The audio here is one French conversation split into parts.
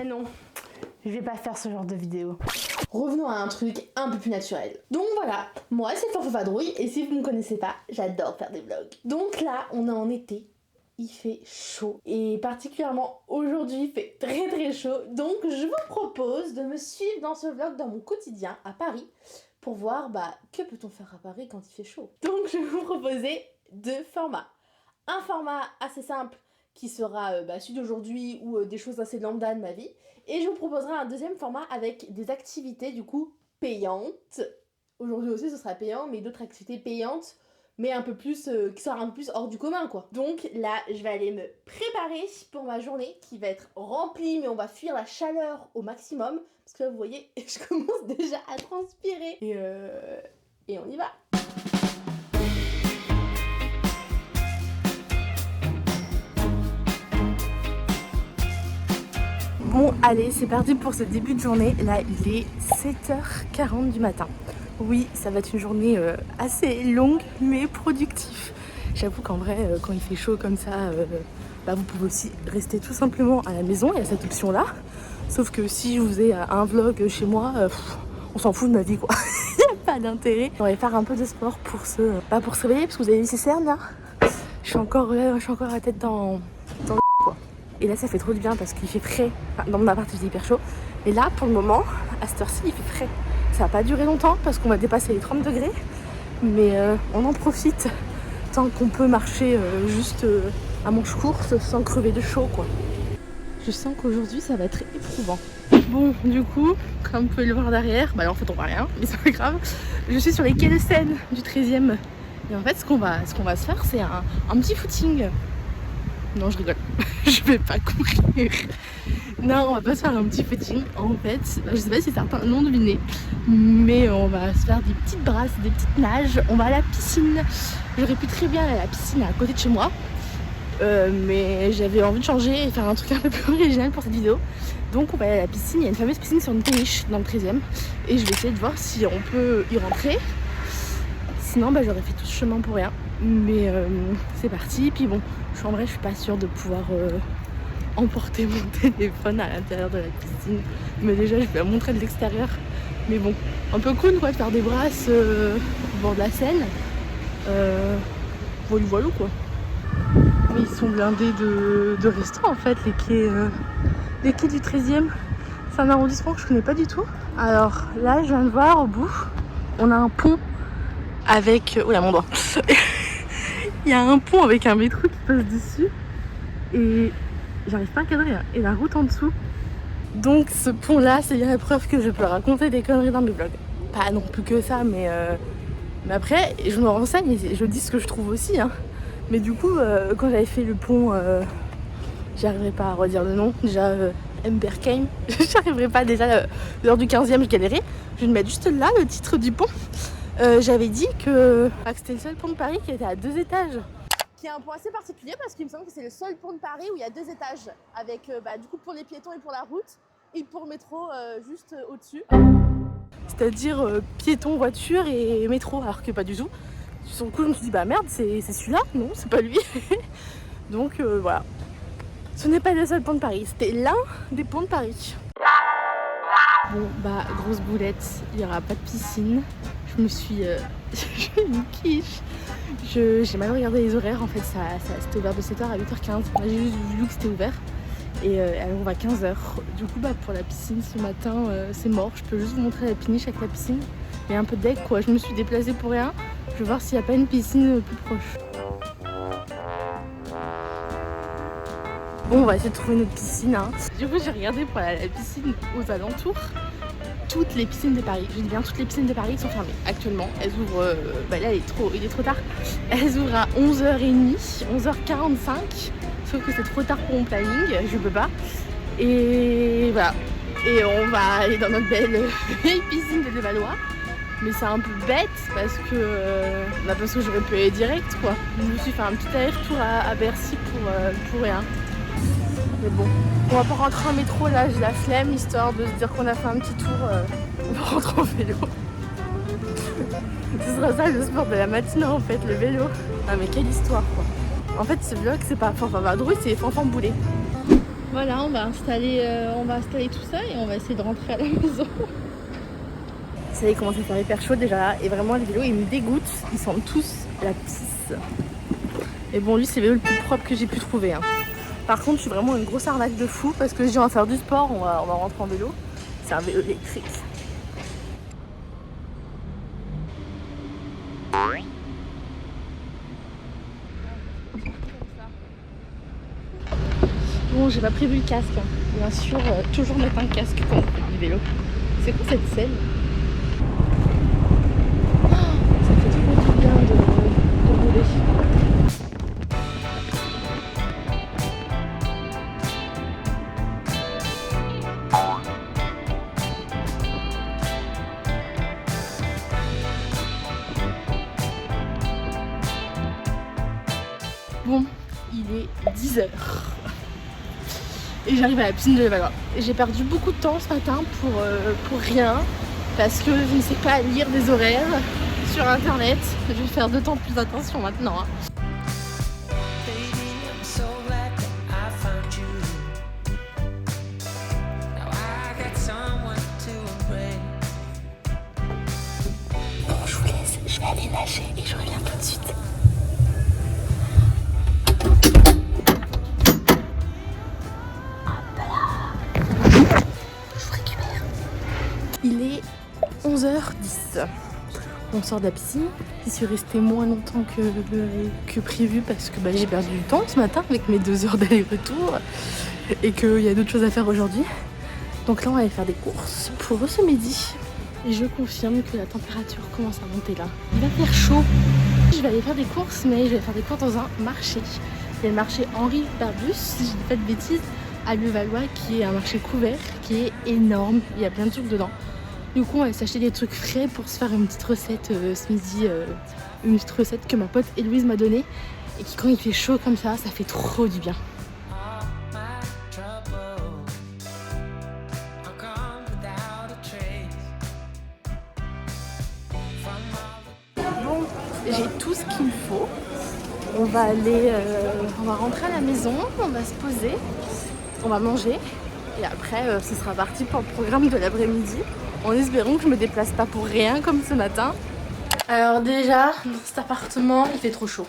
Ouais non, je vais pas faire ce genre de vidéo. Revenons à un truc un peu plus naturel. Donc voilà, moi c'est Fanfan Vadrouille et si vous me connaissez pas, j'adore faire des vlogs. Donc là, on est en été, il fait chaud et particulièrement aujourd'hui il fait très très chaud. Donc je vous propose de me suivre dans ce vlog dans mon quotidien à Paris pour voir que peut-on faire à Paris quand il fait chaud. Donc je vais vous proposer deux formats. Un format assez simple qui sera celui d'aujourd'hui ou des choses assez lambda de ma vie. Et je vous proposerai un deuxième format avec des activités du coup payantes. Aujourd'hui aussi ce sera payant, mais d'autres activités payantes, mais un peu plus, qui sera un peu plus hors du commun quoi. Donc là, je vais aller me préparer pour ma journée qui va être remplie, mais on va fuir la chaleur au maximum. Parce que là vous voyez, je commence déjà à transpirer. Et on y va. Bon allez, c'est parti pour ce début de journée. Là il est 7h40 du matin. Oui, ça va être une journée assez longue mais productive. J'avoue qu'en vrai, quand il fait chaud comme ça, vous pouvez aussi rester tout simplement à la maison, il y a cette option là. Sauf que si je vous ai un vlog chez moi, on s'en fout de ma vie quoi. Il n'y a pas d'intérêt. On va faire un peu de sport pour se réveiller parce que vous avez vu ces cernes là. Je suis encore la tête dans le quoi. Et là ça fait trop du bien parce qu'il fait frais. Enfin, dans mon appart il fait hyper chaud. Et là pour le moment, à cette heure-ci il fait frais. Ça va pas durer longtemps parce qu'on va dépasser les 30 degrés. Mais on en profite tant qu'on peut marcher juste à manche courte sans crever de chaud quoi. Je sens qu'aujourd'hui ça va être éprouvant. Bon du coup, comme vous pouvez le voir derrière, en fait on voit rien, mais c'est pas grave. Je suis sur les quais de Seine du 13e. Et en fait ce qu'on va se faire c'est un petit footing. Non je rigole, je vais pas courir. Non on va pas se faire un petit footing. En fait, je sais pas si certains l'ont deviné, mais on va se faire des petites brasses, des petites nages. On va à la piscine. J'aurais pu très bien aller à la piscine à côté de chez moi. Mais j'avais envie de changer et faire un truc un peu plus original pour cette vidéo. Donc on va aller à la piscine, il y a une fameuse piscine sur une péniche dans le 13e. Et je vais essayer de voir si on peut y rentrer. Sinon j'aurais fait tout ce chemin pour rien. Mais c'est parti, puis bon, en vrai je suis pas sûre de pouvoir emporter mon téléphone à l'intérieur de la piscine. Mais déjà je vais la montrer de l'extérieur. Mais bon, un peu cool quoi de faire des brasses au bord de la Seine. Voilà quoi. Mais ils sont blindés de restaurants en fait, les quais du 13e. C'est un arrondissement que je connais pas du tout. Alors là je viens de voir au bout, on a un pont avec... Oula mon doigt. Il y a un pont avec un métro qui passe dessus. Et j'arrive pas à cadrer là. Et la route en dessous. Donc ce pont là c'est bien la preuve que je peux raconter des conneries dans mes vlogs. Pas non plus que ça mais après je me renseigne et je dis ce que je trouve aussi hein. Mais du coup, quand j'avais fait le pont, j'arriverais pas à redire le nom. Déjà, Emberkheim, j'arriverais pas. Déjà, l'heure du 15e, je galérais. Je vais le mettre juste là, le titre du pont. J'avais dit que c'était le seul pont de Paris qui était à 2 étages. Qui est un pont assez particulier parce qu'il me semble que c'est le seul pont de Paris où il y a 2 étages. Avec, du coup, pour les piétons et pour la route. Et pour le métro, juste au-dessus. C'est-à-dire piétons, voitures et métro, alors que pas du tout. Sur le coup je me suis dit merde c'est celui-là, non c'est pas lui. Donc voilà, ce n'est pas le seul pont de Paris, c'était l'un des ponts de Paris. Bon grosse boulette, il n'y aura pas de piscine. Je me suis j'ai une quiche. J'ai mal regardé les horaires en fait, ça c'était ouvert de 7h à 8h15. J'ai juste vu que c'était ouvert. Et alors on va à 15h. Du coup pour la piscine ce matin c'est mort. Je peux juste vous montrer la péniche avec la piscine. Il y a un peu de deck quoi, je me suis déplacée pour rien. Je vais voir s'il n'y a pas une piscine plus proche. Bon on va essayer de trouver notre piscine hein. Du coup j'ai regardé pour la piscine aux alentours. Toutes les piscines de Paris, je dis bien toutes les piscines de Paris sont fermées actuellement. Elles ouvrent, là il est trop tard. Elles ouvrent à 11h30, 11h45. Sauf que c'est trop tard pour mon planning, je peux pas. Et voilà. Et on va aller dans notre belle piscine de Levallois. Mais c'est un peu bête parce que j'aurais pu aller direct quoi. Je me suis fait un petit aller-retour à Bercy pour rien. Mais bon, on va pas rentrer en métro là, j'ai la flemme histoire de se dire qu'on a fait un petit tour. On va rentrer en vélo. Ce sera ça le sport de la matinée en fait, le vélo. Ah mais quelle histoire quoi. En fait ce vlog c'est pas Fanfan Vadrouille, c'est Fanfan Boulet. Voilà, on va installer tout ça et on va essayer de rentrer à la maison. Ça y est, il commence à faire hyper chaud déjà là. Et vraiment, les vélos, ils me dégoûtent. Ils sentent tous la pisse. Et bon, lui, c'est le vélo le plus propre que j'ai pu trouver. Hein. Par contre, je suis vraiment une grosse arnaque de fou parce que je dis on va faire du sport, on va rentrer en vélo. C'est un vélo électrique. Bon, j'ai pas prévu le casque. Hein. Bien sûr, toujours mettre un casque quand on fait du vélo. C'est quoi cette scène? Oh, ça fait trop du bien de rouler. Bon, il est 10h. Et j'arrive à la piscine de Levallois. J'ai perdu beaucoup de temps ce matin pour rien. Parce que je ne sais pas lire des horaires sur internet. Je vais faire d'autant plus attention maintenant. Hein. Bon, je vous laisse. Je vais aller nager et je reviens tout de suite. Il est 11h10. On sort de la piscine. J'y suis restée moins longtemps que prévu parce que j'ai perdu du temps ce matin avec mes 2 heures d'aller-retour et qu'il y a d'autres choses à faire aujourd'hui. Donc là, on va aller faire des courses pour ce midi. Et je confirme que la température commence à monter là. Il va faire chaud. Je vais aller faire des courses, mais je vais faire des courses dans un marché. Il y a le marché Henri Barbus, si je dis pas de bêtises, à Levallois, qui est un marché couvert, qui est énorme. Il y a plein de trucs dedans. Du coup, on va s'acheter des trucs frais pour se faire une petite recette ce midi. Une petite recette que ma pote Héloïse m'a donnée. Et qui, quand il fait chaud comme ça fait trop du bien. Bon, j'ai tout ce qu'il me faut. On va rentrer à la maison, on va se poser, on va manger. Et après, ce sera parti pour le programme de l'après-midi. En espérant que je me déplace pas pour rien comme ce matin. Alors déjà, dans cet appartement, il fait trop chaud.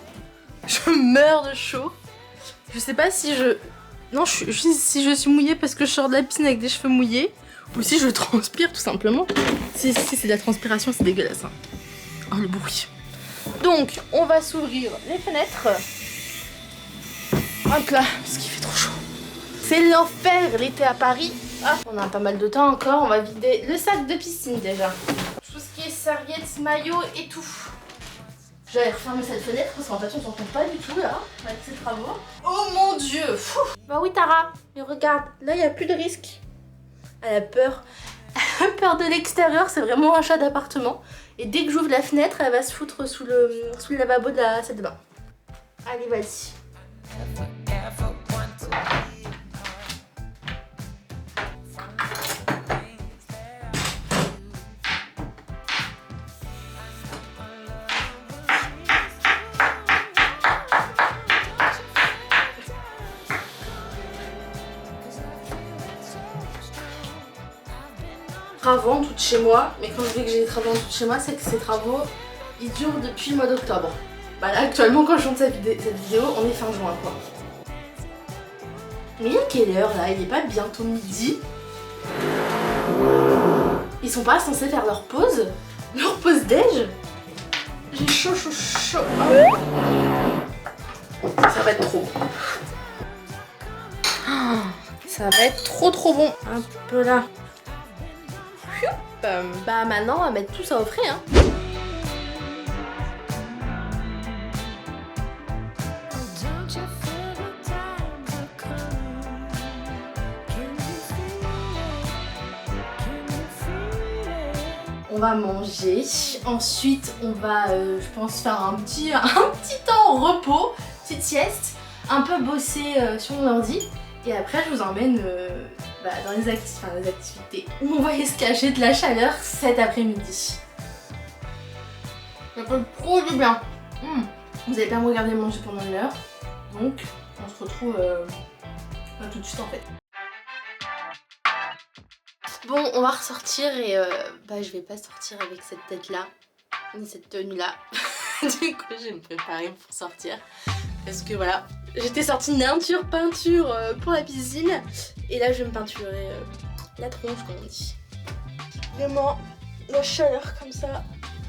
Je meurs de chaud. Je sais pas si je... Non, si je suis mouillée parce que je sors de la piscine avec des cheveux mouillés. Ou si je transpire tout simplement. Si c'est de la transpiration, c'est dégueulasse. Hein. Oh, le bruit. Donc, on va s'ouvrir les fenêtres. Hop là, parce qu'il fait trop chaud. C'est l'enfer l'été à Paris. Ah, on a pas mal de temps encore, on va vider le sac de piscine déjà. Tout ce qui est serviettes, maillots et tout. J'allais refermer cette fenêtre parce qu'en fait on s'entend pas du tout là, avec ces travaux. Oh mon dieu. Fou. Bah oui Tara, mais regarde, là il n'y a plus de risque. Elle a peur. Elle a peur de l'extérieur, c'est vraiment un chat d'appartement. Et dès que j'ouvre la fenêtre, elle va se foutre sous le lavabo de la salle de bain. Allez, vas-y. Travaux en tout chez moi, mais quand je dis que j'ai des travaux en tout chez moi, c'est que ces travaux ils durent depuis le mois d'octobre. Bah là actuellement quand je monte cette vidéo, on est fin juin quoi. Mais il est quelle heure là? Il est pas bientôt midi? Ils sont pas censés faire leur pause? Leur pause déj? J'ai chaud. Ça va être trop bon. Ça va être trop bon. Un peu là. Bah maintenant on va mettre tout ça au frais hein. On va manger, ensuite on va je pense faire un petit temps au repos, petite sieste, un peu bosser sur mon ordi et après je vous emmène dans les activités où on va se cacher de la chaleur cet après-midi. Ça fait trop du bien. Vous allez pas me regarder manger pendant une heure, donc on se retrouve Pas tout de suite en fait. Bon, on va ressortir et bah je vais pas sortir avec cette tête là, ni cette tenue là. Du coup je vais me préparer pour sortir. Parce que voilà, j'étais sortie nature peinture pour la piscine. Et là je vais me peinturer la tronche comme on dit. Vraiment, la chaleur comme ça,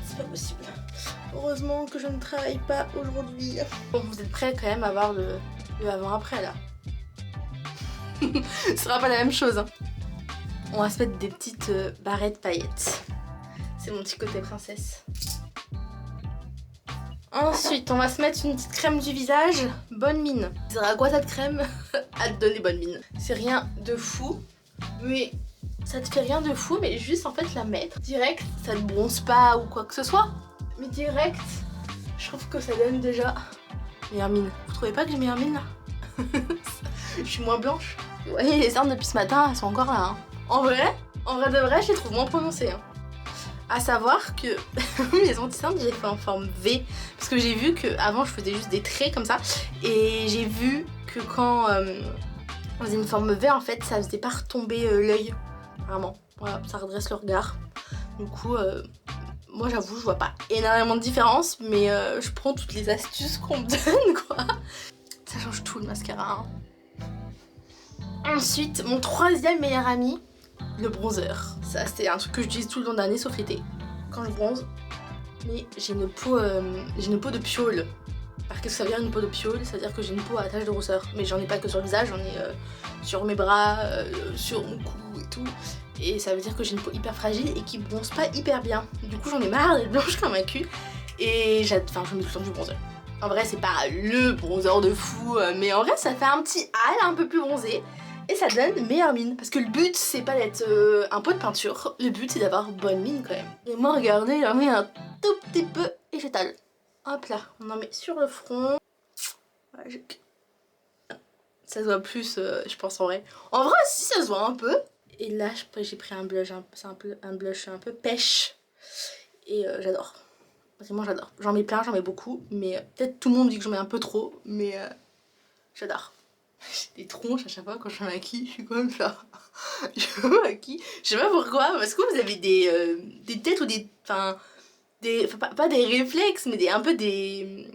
c'est pas possible. Heureusement que je ne travaille pas aujourd'hui. Bon, vous êtes prêts quand même à voir le avant-après là. Ce sera pas la même chose hein. On va se mettre des petites barrettes paillettes. C'est mon petit côté princesse. Ensuite, on va se mettre une petite crème du visage, bonne mine. Ça sera à quoi cette crème? À te donner bonne mine. C'est rien de fou, mais ça te fait rien de fou, mais juste en fait la mettre direct, ça te bronze pas ou quoi que ce soit. Mais direct, je trouve que ça donne déjà meilleure mine. Vous trouvez pas que j'ai meilleure mine là? Je suis moins blanche. Vous voyez, les cernes depuis ce matin, elles sont encore là. Hein. En vrai de vrai, je les trouve moins prononcées. Hein. À savoir que mes anti-cernes, j'ai fait en forme V. Parce que j'ai vu qu'avant, je faisais juste des traits comme ça. Et j'ai vu que quand on faisait une forme V, en fait, ça faisait pas retomber l'œil. Vraiment. Voilà, ça redresse le regard. Du coup, moi j'avoue, je vois pas énormément de différence. Mais je prends toutes les astuces qu'on me donne, quoi. Ça change tout le mascara. Hein. Ensuite, mon troisième meilleur ami, le bronzer. Ça c'est un truc que j'utilise tout le long de l'année sauf l'été quand je bronze. Mais j'ai une peau de piole. Alors qu'est-ce que ça veut dire une peau de piole? Ça veut dire que j'ai une peau à tache de rousseur. Mais j'en ai pas que sur le visage, j'en ai sur mes bras, sur mon cou et tout. Et ça veut dire que j'ai une peau hyper fragile et qui bronze pas hyper bien. Du coup j'en ai marre d'être blanche comme un cul. Et je mets tout le temps du bronzer. En vrai c'est pas le bronzer de fou, mais en vrai ça fait un petit hâle un peu plus bronzé. Et ça donne meilleure mine. Parce que le but c'est pas d'être un pot de peinture. Le but c'est d'avoir bonne mine quand même. Et moi regardez, j'en mets un tout petit peu et j'étale. Hop là, on en met sur le front. Voilà, ça se voit plus je pense en vrai. En vrai si ça se voit un peu. Et là j'ai pris un blush, c'est un blush un peu pêche. Et j'adore. Vraiment j'adore. J'en mets plein, j'en mets beaucoup. Mais peut-être tout le monde dit que j'en mets un peu trop. Mais j'adore. J'ai des tronches à chaque fois quand je me maquille, je suis comme ça. Je me maquille, je sais pas pourquoi, parce que vous avez des têtes ou pas des réflexes, mais un peu des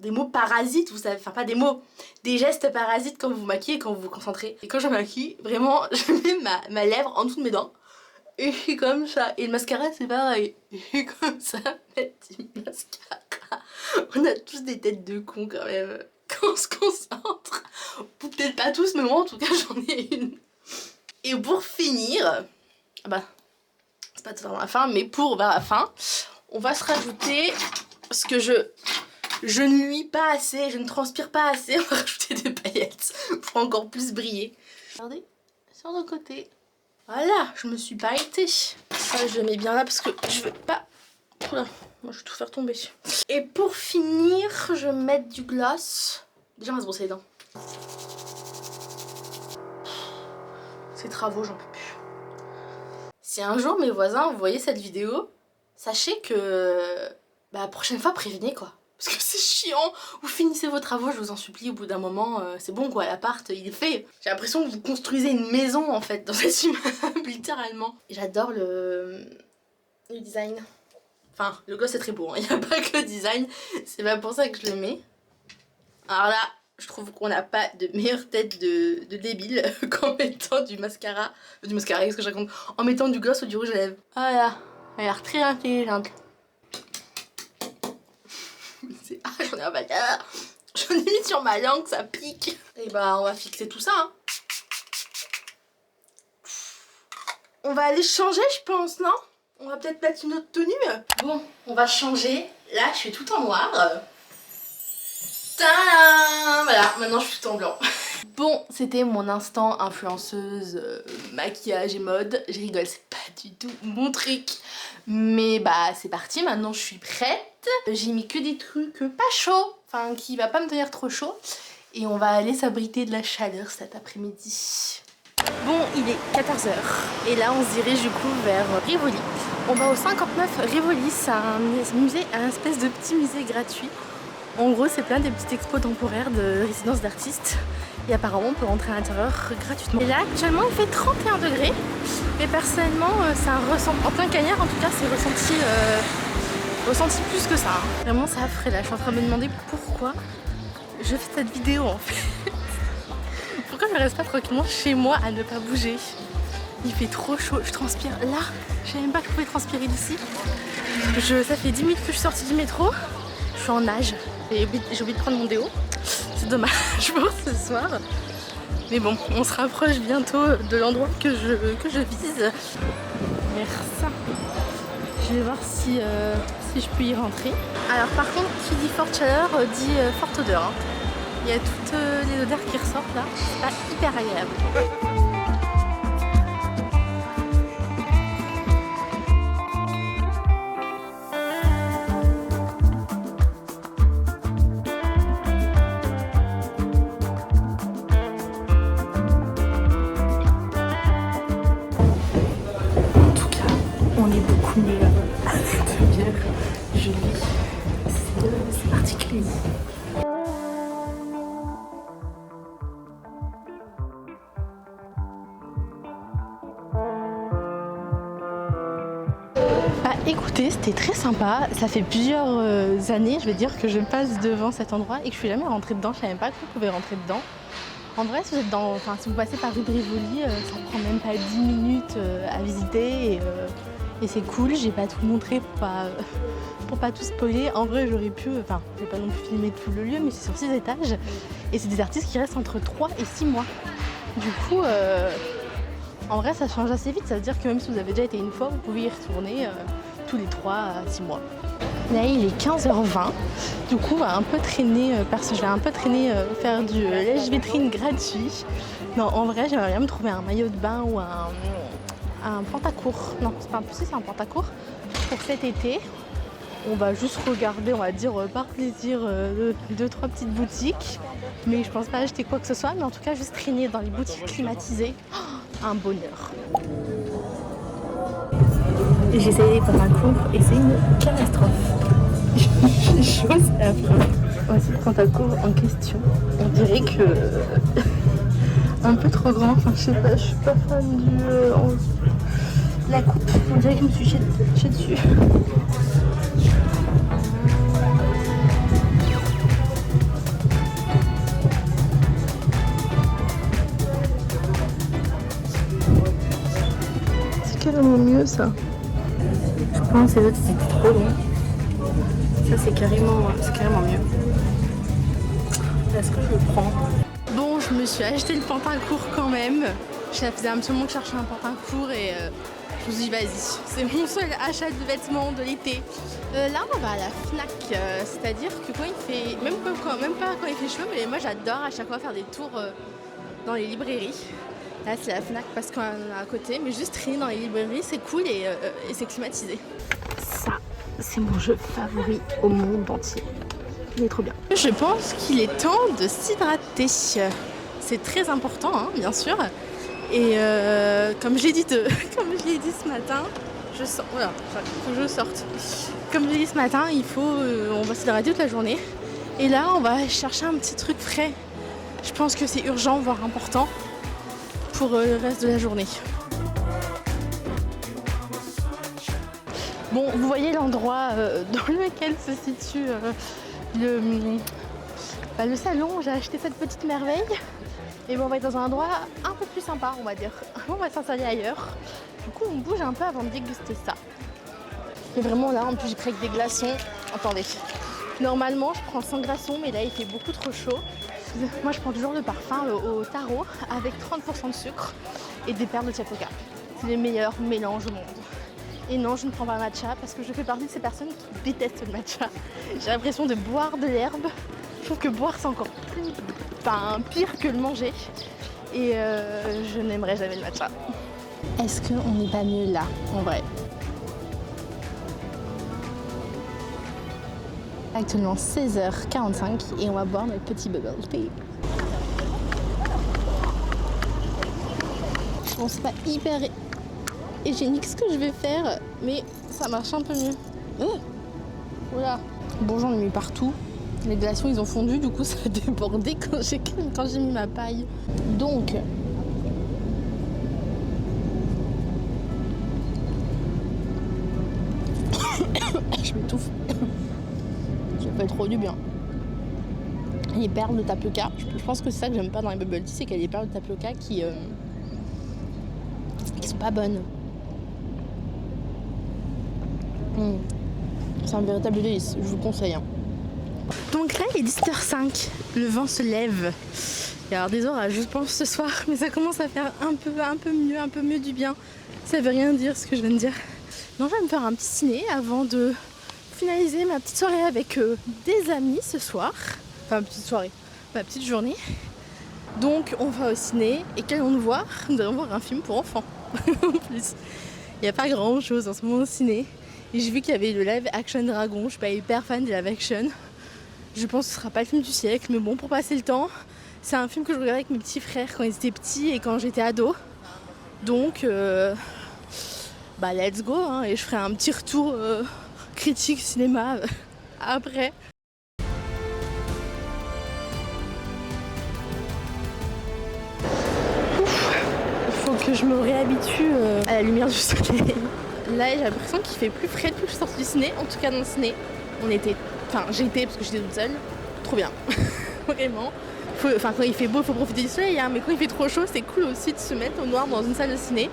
mots parasites, vous savez, enfin pas des mots, des gestes parasites quand vous vous maquillez, quand vous vous concentrez. Et quand je me maquille, vraiment, je mets ma lèvre en dessous de mes dents, et je suis comme ça. Et le mascara c'est pareil, je suis comme ça, mettre du mascara. On a tous des têtes de cons quand même. Quand on se concentre, peut-être pas tous mais moi en tout cas j'en ai une. Et pour finir, bah c'est pas tout à la fin mais vers la fin, on va se rajouter, parce que je ne luis pas assez, je ne transpire pas assez, on va rajouter des paillettes pour encore plus briller. Regardez, sur le côté. Voilà, je me suis pailletée. Ça je le mets bien là parce que je veux pas... Oula, moi je vais tout faire tomber. Et pour finir, je vais mettre du gloss. Déjà on va se brosser les dents. Ces travaux, j'en peux plus. Si un jour mes voisins vous voyez cette vidéo, sachez que la prochaine fois prévenez quoi. Parce que c'est chiant. Vous finissez vos travaux, je vous en supplie, au bout d'un moment, c'est bon quoi, l'appart il est fait. J'ai l'impression que vous construisez une maison en fait dans cet immeuble, littéralement. J'adore le design. Enfin, le gloss est très beau, hein. Il n'y a pas que le design, c'est pas pour ça que je le mets. Alors là, je trouve qu'on n'a pas de meilleure tête de débile qu'en mettant du mascara. Qu'est-ce que je raconte? En mettant du gloss ou du rouge à lèvres. Voilà, elle a l'air très intelligente. Ah, j'en ai un bagarre. J'en ai mis sur ma langue, ça pique. Et bah, on va fixer tout ça. Hein. On va aller changer, je pense, non? On va peut-être mettre une autre tenue. Bon, on va changer. Là, je suis tout en noir. Tadam! Voilà, maintenant je suis tout en blanc. Bon, c'était mon instant influenceuse, maquillage et mode. Je rigole, c'est pas du tout mon truc. Mais bah, c'est parti, maintenant je suis prête. J'ai mis que des trucs pas chauds, enfin qui va pas me tenir trop chaud. Et on va aller s'abriter de la chaleur cet après-midi. Bon, il est 14 h et là on se dirige du coup vers Rivoli. On va au 59 Rivoli, c'est un musée, un espèce de petit musée gratuit En gros, c'est plein des petites expos temporaires de résidence d'artistes. Et apparemment, on peut rentrer à l'intérieur gratuitement. Et là, actuellement, il fait 31 degrés. Mais personnellement, c'est un ressenti. En plein cagnard, en tout cas, c'est ressenti plus que ça. Hein. Vraiment, ça ferait là. Je suis en train de me demander pourquoi je fais cette vidéo en fait. Pourquoi je reste pas tranquillement chez moi à ne pas bouger? Il fait trop chaud, je transpire. Là, je savais même pas que je pouvais transpirer d'ici. Ça fait 10 minutes que je suis sortie du métro. Je suis en nage. J'ai oublié de prendre mon déo. C'est dommage pour ce soir. Mais bon, on se rapproche bientôt de l'endroit que je vise. Merci. Je vais voir si je peux y rentrer. Alors par contre, qui dit forte chaleur dit forte odeur. Hein. Il y a toutes les odeurs qui ressortent là. C'est pas hyper agréable. On est beaucoup mieux là. C'est bien joli. C'est particulier. Bah écoutez, c'était très sympa. Ça fait plusieurs années, je vais dire, que je passe devant cet endroit et que je suis jamais rentrée dedans. Je savais même pas que vous pouvez rentrer dedans. En vrai, si vous passez par rue de Rivoli, ça prend même pas 10 minutes à visiter et c'est cool. J'ai pas tout montré pour pas tout spoiler. En vrai, j'aurais pu, j'ai pas non plus filmé tout le lieu, mais c'est sur 6 étages et c'est des artistes qui restent entre 3 et 6 mois. Du coup, en vrai, ça change assez vite. Ça veut dire que même si vous avez déjà été une fois, vous pouvez y retourner tous les 3 à 6 mois. Là, il est 15h20. Du coup, on va un peu traîner, faire du lèche-vitrine gratuit. Non, en vrai, j'aimerais bien me trouver un maillot de bain ou un pantacourt. Non, c'est pas impossible, c'est un pantacourt pour cet été. On va juste regarder, on va dire par plaisir, 2-3 petites boutiques. Mais je pense pas acheter quoi que ce soit. Mais en tout cas, juste traîner dans les boutiques climatisées. Oh, un bonheur. J'ai essayé les pantacourts et c'est une catastrophe. J'ai chaud, c'est affreux. Voici le pantacourt en question. On dirait que un peu trop grand. Enfin, je sais pas, je suis pas fan la coupe. On dirait que je me suis chiée dessus. C'est carrément mieux ça. Je pense que les autres c'était trop long. Ça c'est carrément mieux. Est-ce que je le prends? Bon, je me suis acheté le pantacourt quand même. Ça faisait un petit moment que je cherchais un pantacourt et je me suis dit vas-y, c'est mon seul achat de vêtements de l'été. Là on va à la Fnac, c'est-à-dire que quand il fait, même pas quand il fait chaud, mais moi j'adore à chaque fois faire des tours dans les librairies. Là c'est la Fnac parce qu'on est à côté, mais juste traîner dans les librairies c'est cool et c'est climatisé. Ça, c'est mon jeu favori au monde entier. Il est trop bien. Je pense qu'il est temps de s'hydrater. C'est très important, hein, bien sûr. Et comme je l'ai dit ce matin, voilà, faut que je sorte. Comme je l'ai dit ce matin, on va s'hydrater toute la journée. Et là, on va chercher un petit truc frais. Je pense que c'est urgent, voire important, pour le reste de la journée. Bon, vous voyez l'endroit dans lequel se situe le salon. J'ai acheté cette petite merveille. Et bon, on va être dans un endroit un peu plus sympa, on va dire. On va s'installer ailleurs. Du coup, on bouge un peu avant de déguster ça. Et vraiment là, en plus, j'ai pris avec des glaçons. Attendez. Normalement, je prends 100 glaçons, mais là, il fait beaucoup trop chaud. Moi, je prends toujours le parfum au taro avec 30% de sucre et des perles de Tiapoca. C'est les meilleurs mélanges au monde. Et non, je ne prends pas le matcha parce que je fais partie de ces personnes qui détestent le matcha. J'ai l'impression de boire de l'herbe. Je trouve que boire, c'est encore pire que le manger. Et je n'aimerais jamais le matcha. Est-ce qu'on n'est pas mieux là, en vrai? Actuellement 16h45 et on va boire notre petit bubble tea. Bon, c'est pas hyper hygiénique ce que je vais faire, mais ça marche un peu mieux. Oula. Bon, j'en ai mis partout. Les glaçons ils ont fondu, du coup ça a débordé quand j'ai mis ma paille. Donc je m'étouffe. Ça fait trop du bien. Les perles de tapioca, je pense que c'est ça que j'aime pas dans les bubble tea, c'est qu'il y a des perles de tapioca qui sont pas bonnes. C'est un véritable délice, je vous conseille. Hein. Donc là il est 17h05, le vent se lève. Il y a des orages je pense ce soir, mais ça commence à faire un peu mieux du bien. Ça veut rien dire ce que je viens de dire. Donc je vais me faire un petit ciné avant de finaliser ma petite soirée avec des amis ce soir. Enfin petite soirée, ma petite journée. Donc on va au ciné et qu'allons-nous voir? Nous allons voir un film pour enfants. En plus, il n'y a pas grand chose en ce moment au ciné. Et j'ai vu qu'il y avait le live action dragon, je suis pas hyper fan de live action. Je pense que ce sera pas le film du siècle, mais bon, pour passer le temps, c'est un film que je regardais avec mes petits frères quand ils étaient petits et quand j'étais ado. Donc, bah let's go, hein, et je ferai un petit retour critique cinéma après. Il faut que je me réhabitue à la lumière du soleil. Là, j'ai l'impression qu'il fait plus frais depuis que je suis sortie du ciné. En tout cas, dans le ciné, j'étais parce que j'étais toute seule. Trop bien, vraiment. Quand il fait beau, il faut profiter du soleil, hein, mais quand il fait trop chaud, c'est cool aussi de se mettre au noir dans une salle de ciné.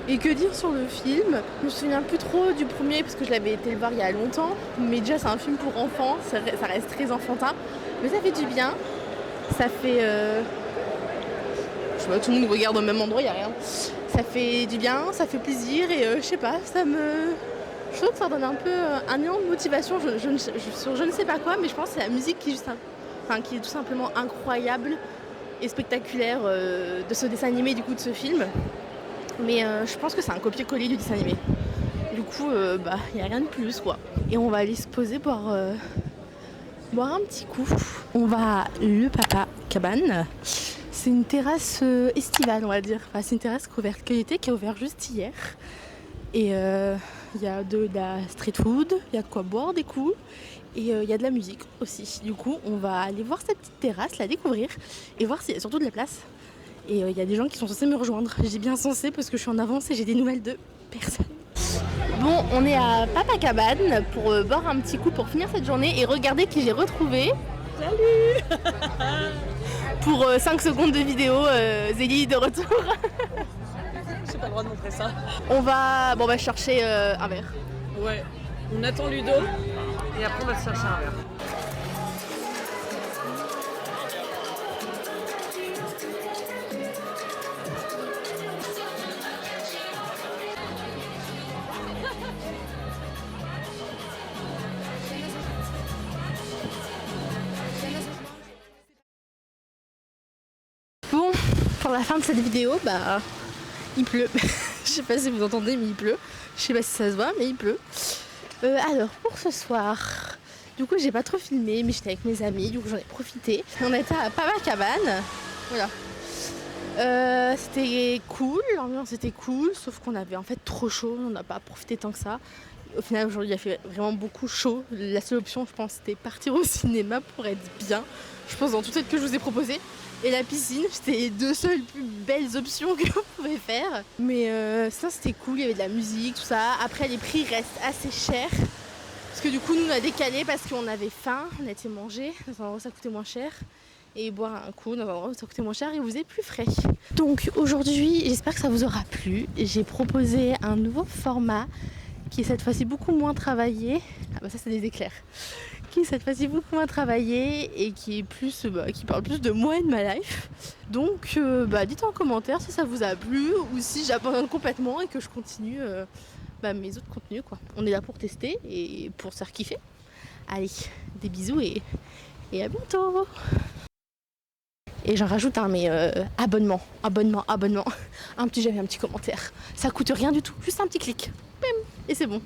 Et que dire sur le film? Je me souviens plus trop du premier parce que je l'avais été le voir il y a longtemps. Mais déjà, c'est un film pour enfants, ça reste très enfantin. Mais ça fait du bien. Ça fait. Je sais pas, tout le monde regarde au même endroit, il n'y a rien. Ça fait du bien, ça fait plaisir et je sais pas, je trouve que ça donne un peu un élan de motivation, je ne sais pas quoi, mais je pense que c'est la musique qui est tout simplement incroyable et spectaculaire de ce dessin animé, du coup de ce film. Mais je pense que c'est un copier-coller du dessin animé. Du coup, il n'y a rien de plus quoi. Et on va aller se poser boire un petit coup. On va à Le Papa Cabane. C'est une terrasse estivale, on va dire. Enfin, c'est une terrasse qui a ouvert juste hier. Et il y a de la street food, il y a de quoi boire des coups. Et il y a de la musique aussi. Du coup, on va aller voir cette petite terrasse, la découvrir et voir s'il y a surtout de la place. Et il y a des gens qui sont censés me rejoindre. J'ai bien censé parce que je suis en avance et j'ai des nouvelles de personne. Bon, on est à Papa Cabane pour boire un petit coup pour finir cette journée et regarder qui j'ai retrouvé. Salut. Pour 5 secondes de vidéo, Zélie de retour. J'ai pas le droit de montrer ça. On va chercher un verre. Ouais, on attend Ludo et après on va se chercher un verre. Bon, pour la fin de cette vidéo, il pleut. Je sais pas si vous entendez, mais il pleut. Je sais pas si ça se voit, mais il pleut. Alors, pour ce soir, du coup, j'ai pas trop filmé, mais j'étais avec mes amis, du coup, j'en ai profité. On était à Papa Cabane. Voilà. C'était cool, l'ambiance était cool, sauf qu'on avait en fait trop chaud, on n'a pas profité tant que ça. Au final, aujourd'hui, il a fait vraiment beaucoup chaud. La seule option, je pense, c'était partir au cinéma pour être bien. Je pense dans tout ce que je vous ai proposé. Et la piscine, c'était les deux seules plus belles options que vous pouvez faire. Mais ça, c'était cool, il y avait de la musique, tout ça. Après, les prix restent assez chers. Parce que du coup, nous, on a décalé parce qu'on avait faim. On a été manger dans un endroit où ça coûtait moins cher. Et boire un coup dans un endroit où ça coûtait moins cher et vous êtes plus frais. Donc aujourd'hui, j'espère que ça vous aura plu. J'ai proposé un nouveau format qui est cette fois-ci beaucoup moins travaillé. Ah bah ça c'est des éclairs. Qui est cette fois-ci beaucoup moins travaillé et qui est plus, qui parle plus de moi et de ma life. Donc dites en commentaire si ça vous a plu ou si j'abandonne complètement et que je continue mes autres contenus quoi. On est là pour tester et pour se faire kiffer. Allez, des bisous et à bientôt. Et j'en rajoute mais abonnement. Un petit j'aime, un petit commentaire. Ça coûte rien du tout, juste un petit clic. Bim, et c'est bon.